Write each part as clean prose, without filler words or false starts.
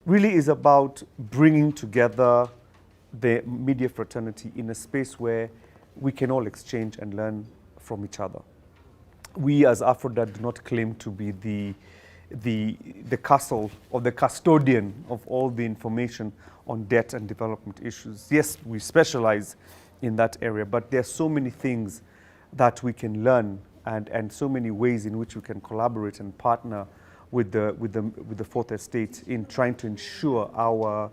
really is about bringing together the media fraternity in a space where we can all exchange and learn from each other. We as AFRODAD do not claim to be the castle or the custodian of all the information on debt and development issues. Yes, we specialize in that area, but there are so many things that we can learn and so many ways in which we can collaborate and partner with the Fourth Estate in trying to ensure our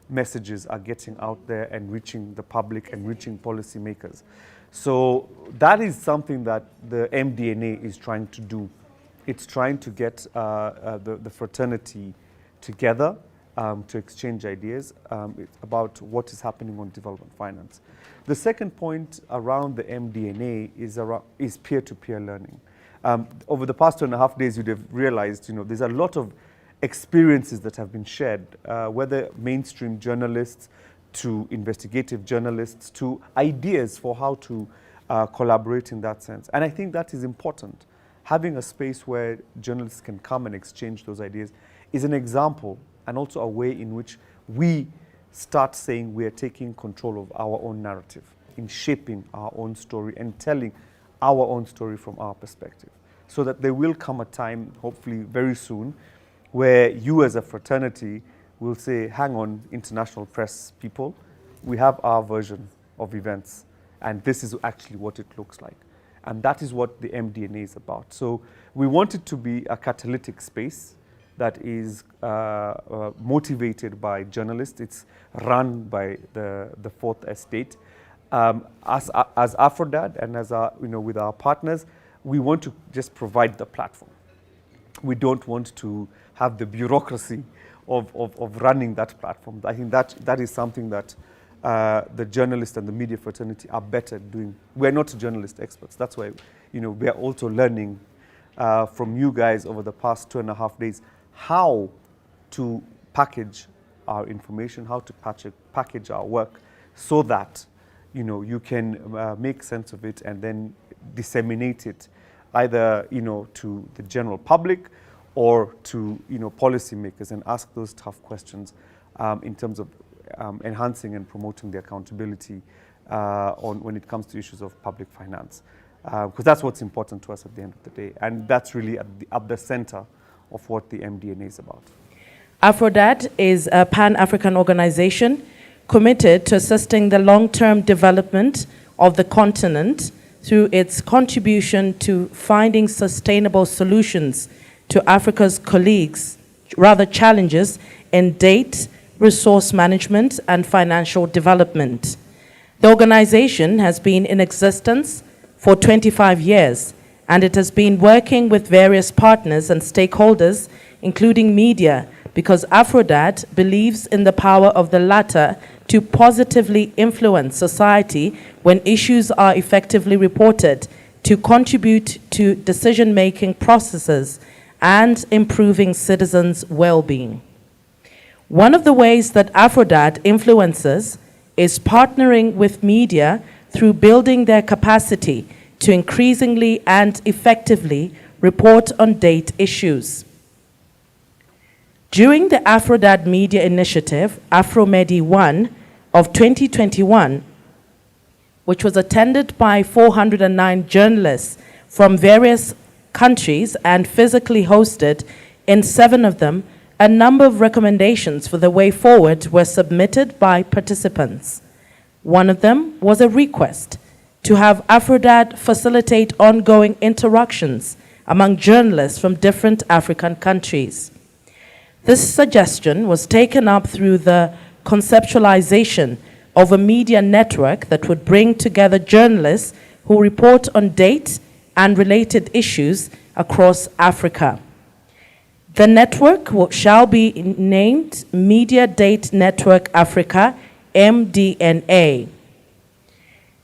messages are getting out there and reaching the public and reaching policymakers. So that is something that the MDNA is trying to do. It's trying to get the fraternity together to exchange ideas about what is happening on development finance. The second point around the MDNA is peer-to-peer learning. Over the past 2.5 days, you'd have realized, there's a lot of experiences that have been shared, whether mainstream journalists to investigative journalists to ideas for how to collaborate in that sense. And I think that is important. Having a space where journalists can come and exchange those ideas is an example and also a way in which we start saying we are taking control of our own narrative in shaping our own story and telling our own story from our perspective. So that there will come a time, hopefully very soon, where you as a fraternity will say, hang on, international press people, we have our version of events, and this is actually what it looks like. And that is what the MDNA is about. So we want it to be a catalytic space that is motivated by journalists. It's run by the Fourth Estate. As AFRODAD and as with our partners, we want to just provide the platform. We don't want to have the bureaucracy of running that platform. I think that is something that the journalists and the media fraternity are better doing. We're not journalist experts. That's why we are also learning from you guys over the past 2.5 days how to package our information, how to package our work so that you can make sense of it and then disseminate it either to the general public or to policymakers and ask those tough questions in terms of enhancing and promoting the accountability when it comes to issues of public finance, because that's what's important to us at the end of the day, and that's really at the center of what the MDNA is about. AFRODAD is a Pan-African organization committed to assisting the long-term development of the continent through its contribution to finding sustainable solutions to Africa's challenges in data, resource management, and financial development. The organization has been in existence for 25 years, and it has been working with various partners and stakeholders, including media, because AFRODAD believes in the power of the latter to positively influence society when issues are effectively reported, to contribute to decision-making processes and improving citizens' well-being. One of the ways that AFRODAD influences is partnering with media through building their capacity to increasingly and effectively report on date issues. During the AFRODAD Media Initiative, AFROMEDI-1 of 2021, which was attended by 409 journalists from various countries and physically hosted in 7 of them, a number of recommendations for the way forward were submitted by participants. One of them was a request to have AFRODAD facilitate ongoing interactions among journalists from different African countries. This suggestion was taken up through the conceptualization of a media network that would bring together journalists who report on date and related issues across Africa. The network shall be named Media Date Network Africa, MDNA.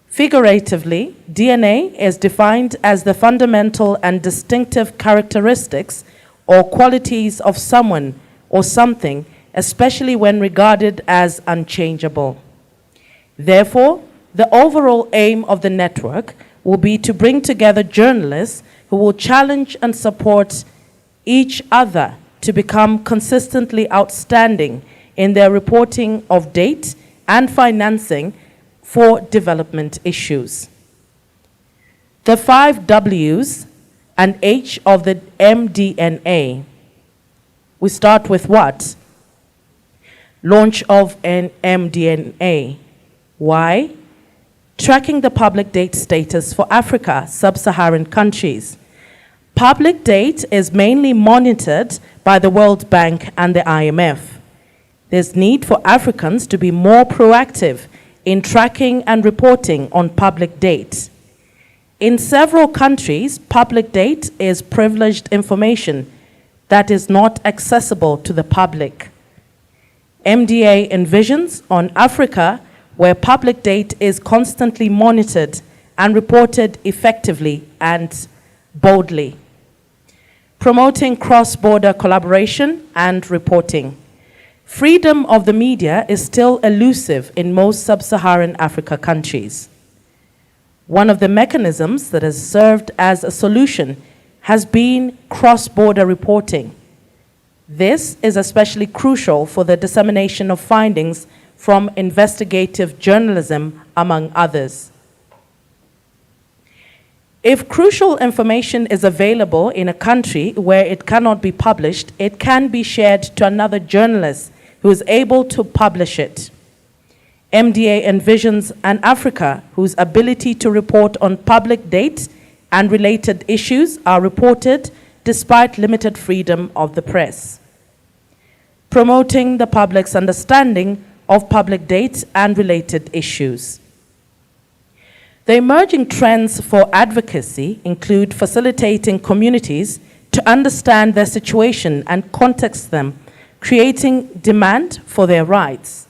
Figuratively, DNA is defined as the fundamental and distinctive characteristics or qualities of someone or something, especially when regarded as unchangeable. Therefore, the overall aim of the network will be to bring together journalists who will challenge and support each other to become consistently outstanding in their reporting of date and financing for development issues. The 5 W's and H of the MDNA. We start with what? Launch of an MDNA. Why? Tracking the public date status for Africa, sub-Saharan countries. Public date is mainly monitored by the World Bank and the IMF. There's need for Africans to be more proactive in tracking and reporting on public date. In several countries, public date is privileged information that is not accessible to the public. MDA envisions on Africa where public date is constantly monitored and reported effectively and boldly. Promoting cross-border collaboration and reporting. Freedom of the media is still elusive in most sub-Saharan Africa countries. One of the mechanisms that has served as a solution has been cross-border reporting. This is especially crucial for the dissemination of findings from investigative journalism, among others. If crucial information is available in a country where it cannot be published, it can be shared to another journalist who is able to publish it. MDA envisions an Africa whose ability to report on public date and related issues are reported despite limited freedom of the press. Promoting the public's understanding of public date and related issues. The emerging trends for advocacy include facilitating communities to understand their situation and context them, creating demand for their rights.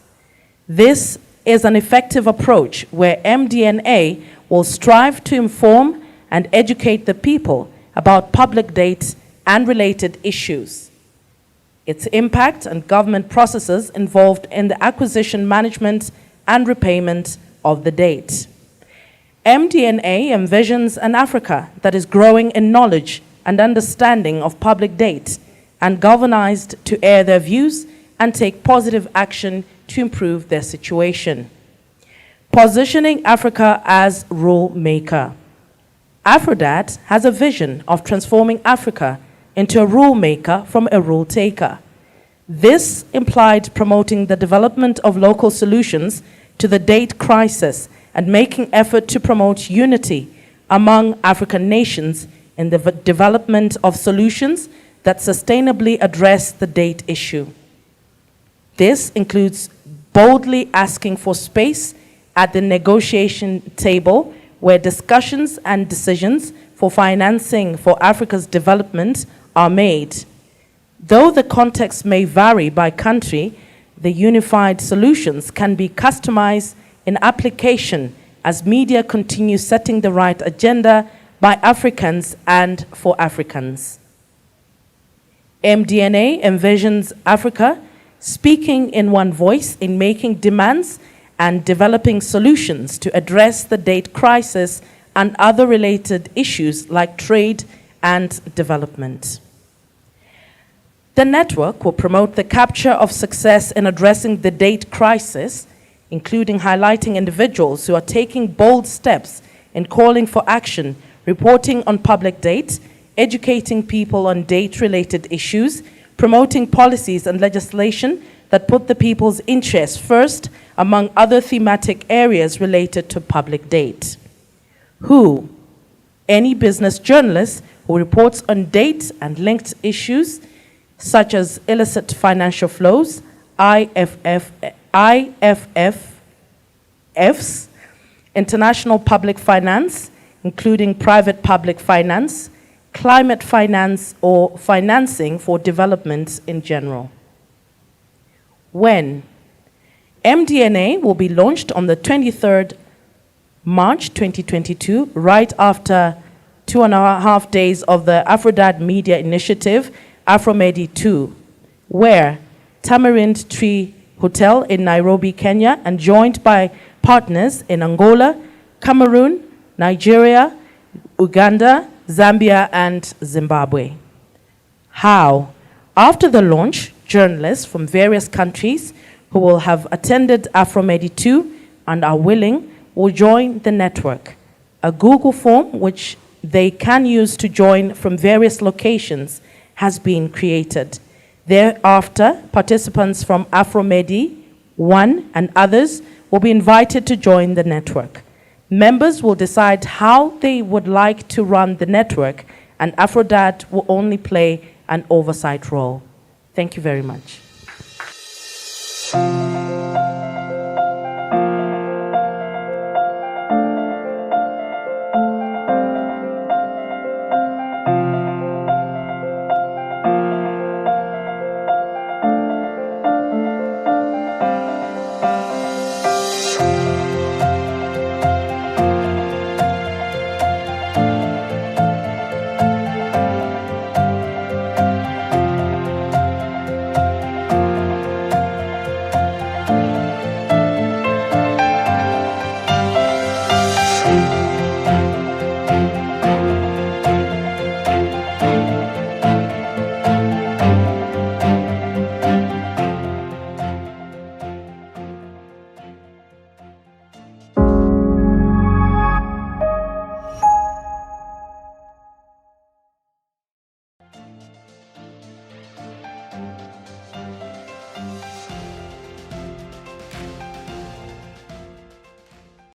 This is an effective approach where MDNA will strive to inform and educate the people about public date and related issues. Its impact and government processes involved in the acquisition, management, and repayment of the date. MDNA envisions an Africa that is growing in knowledge and understanding of public date and galvanized to air their views and take positive action to improve their situation. Positioning Africa as rule maker. AFRODAD has a vision of transforming Africa into a rule maker from a rule taker. This implied promoting the development of local solutions to the date crisis and making effort to promote unity among African nations in the development of solutions that sustainably address the date issue. This includes boldly asking for space at the negotiation table where discussions and decisions for financing for Africa's development are made. Though the context may vary by country, the unified solutions can be customized in application as media continue setting the right agenda by Africans and for Africans. MDNA envisions Africa speaking in one voice in making demands and developing solutions to address the date crisis and other related issues like trade and development. The network will promote the capture of success in addressing the date crisis, including highlighting individuals who are taking bold steps in calling for action, reporting on public date, educating people on date-related issues, promoting policies and legislation that put the people's interests first among other thematic areas related to public date. Who? Any business journalist who reports on date and linked issues such as illicit financial flows, IFFs, international public finance, including private public finance, climate finance, or financing for development in general. When? MDNA will be launched on the 23rd March 2022, right after 2.5 days of the AFRODAD Media Initiative, AFROMEDI 2, where Tamarind Tree Hotel in Nairobi, Kenya, and joined by partners in Angola, Cameroon, Nigeria, Uganda, Zambia, and Zimbabwe. How? After the launch, journalists from various countries who will have attended AFROMEDI 2 and are willing will join the network. A Google form, which they can use to join from various locations, has been created. Thereafter, participants from AFROMEDI 1 and others will be invited to join the network. Members will decide how they would like to run the network, and AFRODAD will only play an oversight role. Thank you very much.